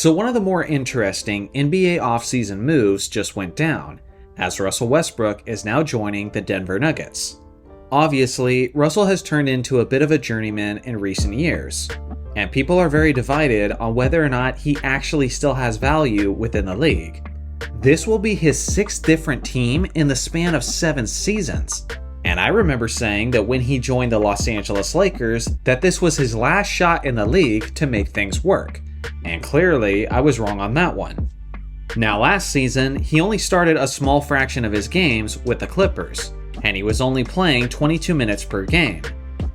So one of the more interesting NBA offseason moves just went down, as Russell Westbrook is now joining the Denver Nuggets. Obviously, Russell has turned into a bit of a journeyman in recent years, and people are very divided on whether or not he actually still has value within the league. This will be his 6th different team in the span of 7 seasons. And I remember saying that when he joined the Los Angeles Lakers that this was his last shot in the league to make things work. And clearly, I was wrong on that one. Now last season, he only started a small fraction of his games with the Clippers, and he was only playing 22 minutes per game.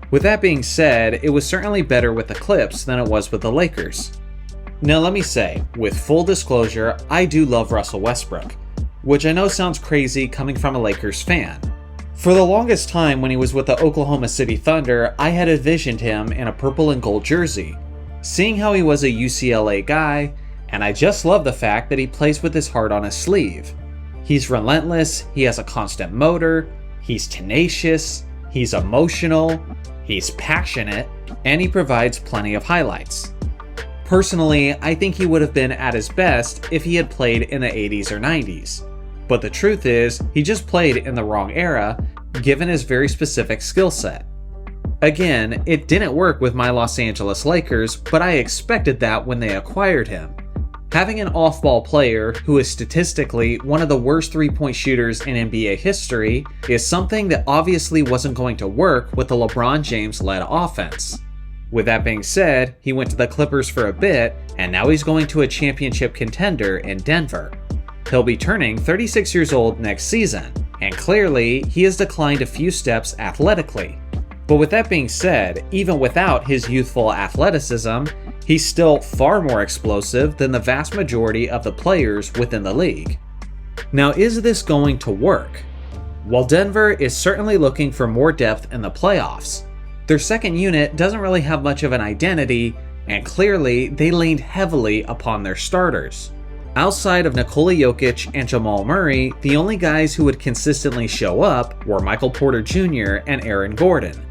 With that being said, it was certainly better with the Clips than it was with the Lakers. Now let me say, with full disclosure, I do love Russell Westbrook, which I know sounds crazy coming from a Lakers fan. For the longest time when he was with the Oklahoma City Thunder, I had envisioned him in a purple and gold jersey, seeing how he was a UCLA guy, and I just love the fact that he plays with his heart on his sleeve. He's relentless, he has a constant motor, he's tenacious, he's emotional, he's passionate, and he provides plenty of highlights. Personally, I think he would have been at his best if he had played in the 80s or 90s. But the truth is, he just played in the wrong era, given his very specific skill set. Again, it didn't work with my Los Angeles Lakers, but I expected that when they acquired him. Having an off-ball player who is statistically one of the worst three-point shooters in NBA history is something that obviously wasn't going to work with the LeBron James-led offense. With that being said, he went to the Clippers for a bit, and now he's going to a championship contender in Denver. He'll be turning 36 years old next season, and clearly he has declined a few steps athletically. But with that being said, even without his youthful athleticism, he's still far more explosive than the vast majority of the players within the league. Now, is this going to work? Well, Denver is certainly looking for more depth in the playoffs. Their second unit doesn't really have much of an identity, and clearly they leaned heavily upon their starters. Outside of Nikola Jokic and Jamal Murray, the only guys who would consistently show up were Michael Porter Jr. and Aaron Gordon.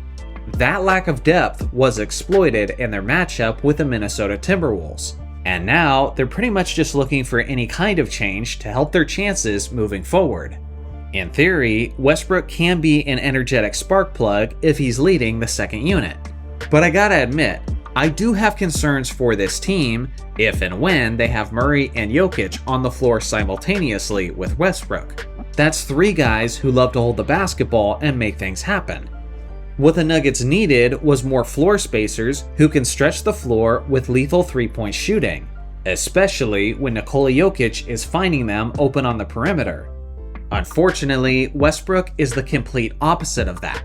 That lack of depth was exploited in their matchup with the Minnesota Timberwolves, and now they're pretty much just looking for any kind of change to help their chances moving forward. In theory, Westbrook can be an energetic spark plug if he's leading the second unit. But I gotta admit, I do have concerns for this team if and when they have Murray and Jokic on the floor simultaneously with Westbrook. That's 3 guys who love to hold the basketball and make things happen. What the Nuggets needed was more floor spacers who can stretch the floor with lethal 3-point shooting, especially when Nikola Jokic is finding them open on the perimeter. Unfortunately, Westbrook is the complete opposite of that.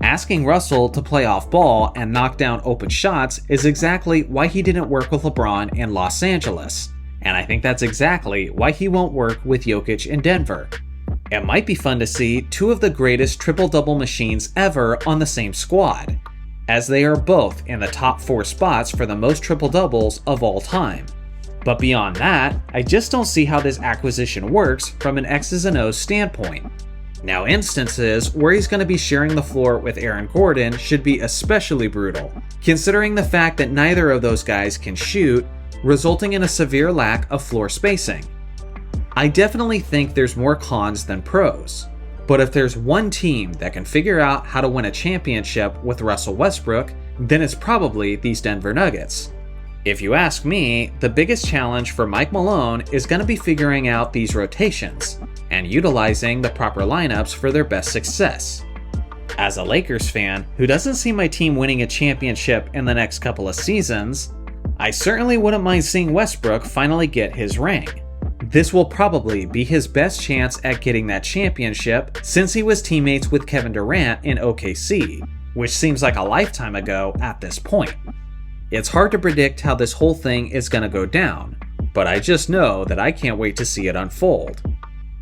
Asking Russell to play off ball and knock down open shots is exactly why he didn't work with LeBron in Los Angeles, and I think that's exactly why he won't work with Jokic in Denver. It might be fun to see 2 of the greatest triple-double machines ever on the same squad, as they are both in the top 4 spots for the most triple-doubles of all time. But beyond that, I just don't see how this acquisition works from an X's and O's standpoint. Now, instances where he's going to be sharing the floor with Aaron Gordon should be especially brutal, considering the fact that neither of those guys can shoot, resulting in a severe lack of floor spacing. I definitely think there's more cons than pros, but if there's one team that can figure out how to win a championship with Russell Westbrook, then it's probably these Denver Nuggets. If you ask me, the biggest challenge for Mike Malone is going to be figuring out these rotations and utilizing the proper lineups for their best success. As a Lakers fan who doesn't see my team winning a championship in the next couple of seasons, I certainly wouldn't mind seeing Westbrook finally get his ring. This will probably be his best chance at getting that championship since he was teammates with Kevin Durant in OKC, which seems like a lifetime ago at this point. It's hard to predict how this whole thing is going to go down, but I just know that I can't wait to see it unfold.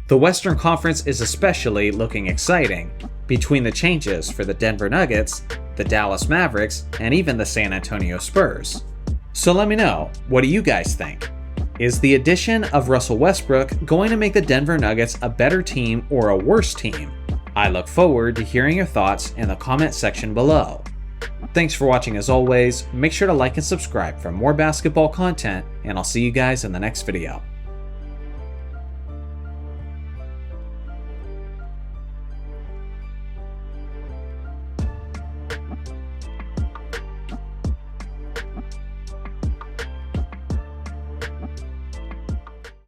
The Western Conference is especially looking exciting, between the changes for the Denver Nuggets, the Dallas Mavericks, and even the San Antonio Spurs. So let me know, what do you guys think? Is the addition of Russell Westbrook going to make the Denver Nuggets a better team or a worse team? I look forward to hearing your thoughts in the comment section below. Thanks for watching as always. Make sure to like and subscribe for more basketball content, and I'll see you guys in the next video.